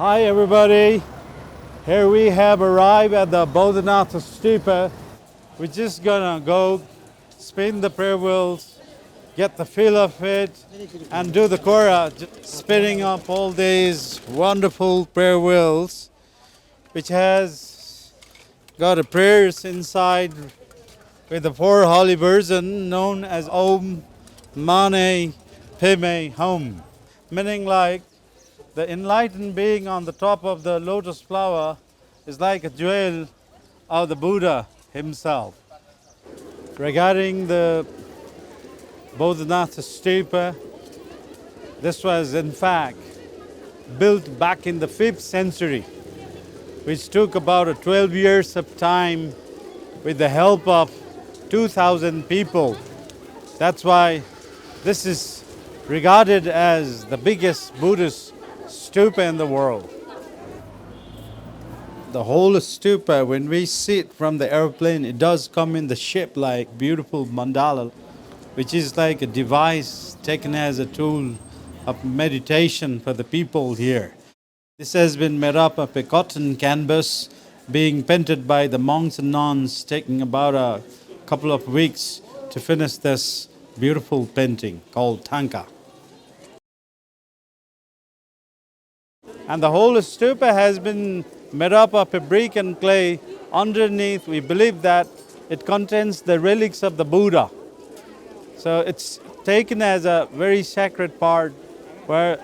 Hi everybody, here we have arrived at the Boudhanath Stupa. We're just gonna go spin the prayer wheels, get the feel of it, and do the kora, spinning up all these wonderful prayer wheels, which has got a prayers inside with the four holy version known as Om Mane Padme Hum, meaning like the enlightened being on the top of the lotus flower is like a jewel of the Buddha himself. Regarding the Boudhanath Stupa, this was in fact built back in the 5th century, which took about 12 years of time with the help of 2,000 people. That's why this is regarded as the biggest Buddhist stupa in the world. The whole stupa, when we see it from the airplane, it does come in the shape like beautiful mandala, which is like a device taken as a tool of meditation for the people here. This has been made up of a cotton canvas being painted by the monks and nuns, taking about a couple of weeks to finish this beautiful painting called tanka. And the whole stupa has been made up of a brick and clay. Underneath, we believe that it contains the relics of the Buddha. So it's taken as a very sacred part where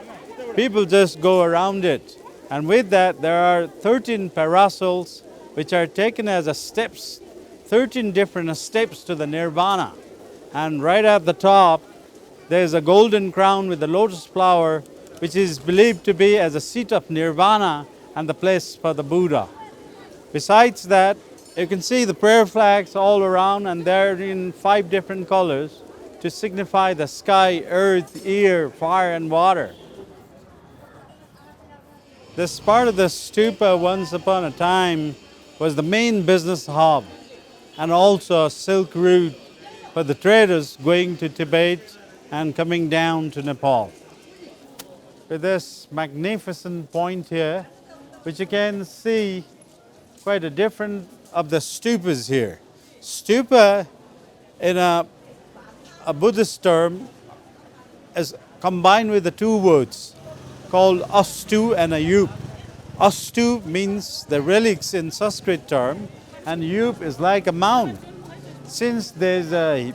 people just go around it. And with that, there are 13 parasols which are taken as a steps, 13 different steps to the nirvana. And right at the top, there's a golden crown with the lotus flower, which is believed to be as a seat of nirvana and the place for the Buddha. Besides that, you can see the prayer flags all around, and they're in 5 different colors to signify the sky, earth, air, fire, and water. This part of the stupa, once upon a time, was the main business hub and also a silk route for the traders going to Tibet and coming down to Nepal. With this magnificent point here, which you can see quite a different of the stupas here. Stupa in a Buddhist term is combined with the 2 words called astu and ayup. Astu means the relics in Sanskrit term, and yup is like a mound. Since there's a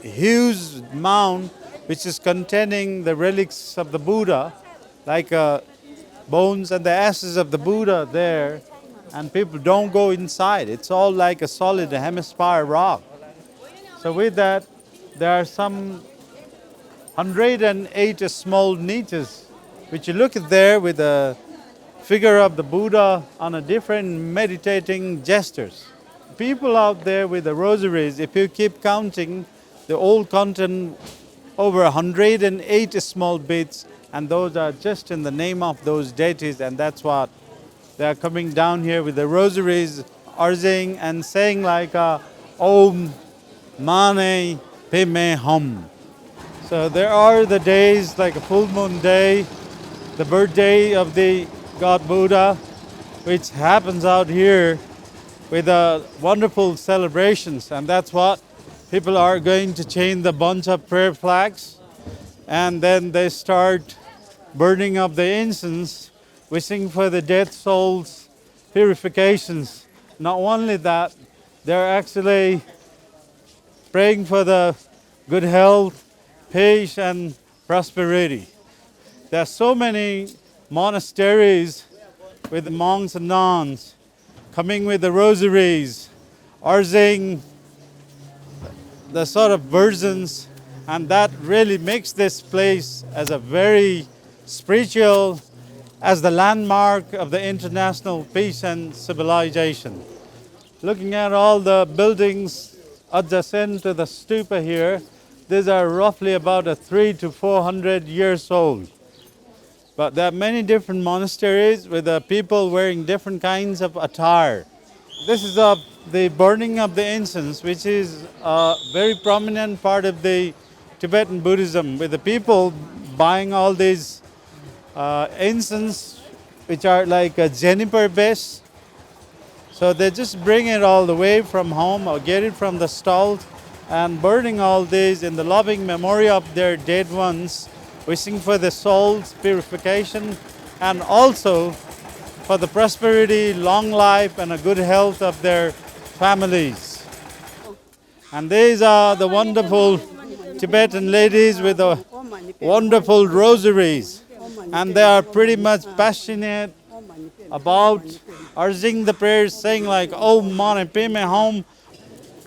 huge mound which is containing the relics of the Buddha, like bones and the ashes of the Buddha there, and people don't go inside. It's all like a solid hemisphere rock. So with that, there are some 108 small niches which you look at there with a figure of the Buddha on a different meditating gestures. People out there with the rosaries, if you keep counting, the all contain over 108 small bits, and those are just in the name of those deities, and that's what they are coming down here with the rosaries, urging and saying like Om Mane Padme Hum. So there are the days like a full moon day, the birthday of the God Buddha, which happens out here with wonderful celebrations, and that's what people are going to chain the bunch of prayer flags, and then they start burning up the incense, wishing for the dead souls purifications. Not only that, they're actually praying for the good health, peace, and prosperity. There are so many monasteries with the monks and nuns coming with the rosaries, urging the sort of versions, and that really makes this place as a very spiritual, as the landmark of the international peace and civilization. Looking at all the buildings adjacent to the stupa here, these are roughly about 300 to 400 years old. But there are many different monasteries with people wearing different kinds of attire. This is the burning of the incense, which is a very prominent part of the Tibetan Buddhism, with the people buying all these incense which are like a juniper base. So they just bring it all the way from home or get it from the stalls and burning all these in the loving memory of their dead ones, wishing for the soul's purification and also for the prosperity, long life and a good health of their families. And these are the wonderful Tibetan ladies with the wonderful rosaries. And they are pretty much passionate about urging the prayers, saying like, "Oh, Mane Pime home."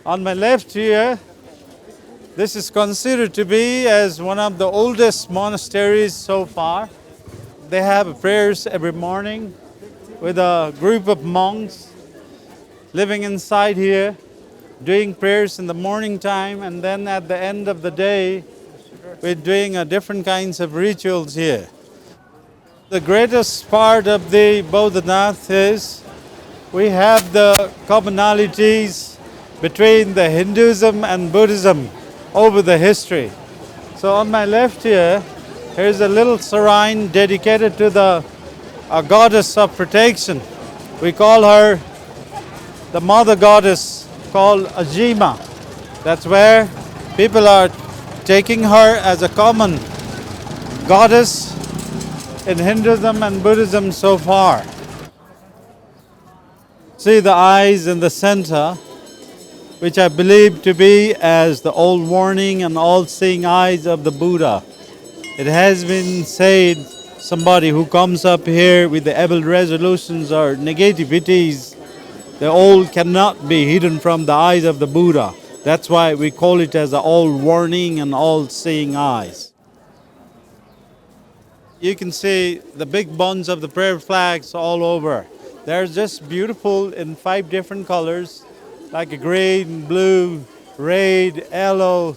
On my left here, this is considered to be as one of the oldest monasteries so far. They have prayers every morning with a group of monks living inside here, doing prayers in the morning time, and then at the end of the day, we're doing different kinds of rituals here. The greatest part of the Boudhanath is we have the commonalities between the Hinduism and Buddhism over the history. So on my left here, here's a little shrine dedicated to the goddess of protection. We call her the mother goddess called Ajima. That's where people are taking her as a common goddess in Hinduism and Buddhism so far. See the eyes in the center, which I believe to be as the old warning and all-seeing eyes of the Buddha. It has been said somebody who comes up here with the evil resolutions or negativities, the all cannot be hidden from the eyes of the Buddha. That's why we call it as the all-warning and all-seeing eyes. You can see the big bunch of the prayer flags all over. They're just beautiful in 5 different colors, like a green, blue, red, yellow,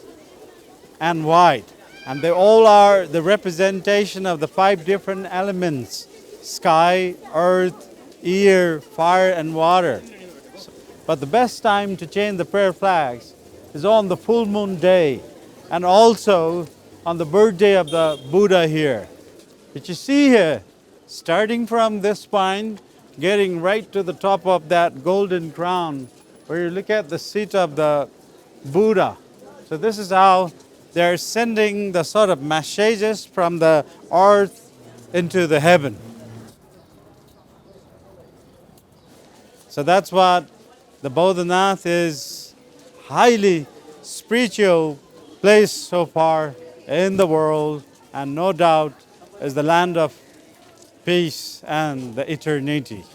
and white. And they all are the representation of the 5 different elements: sky, earth, air, fire, and water. But the best time to change the prayer flags is on the full moon day and also on the birthday of the Buddha here. Which you see here, starting from this spine, getting right to the top of that golden crown, where you look at the seat of the Buddha. So this is how they're sending the sort of messages from the earth into the heaven. So that's what the Boudhanath is, highly spiritual place so far in the world, and no doubt is the land of peace and the eternity.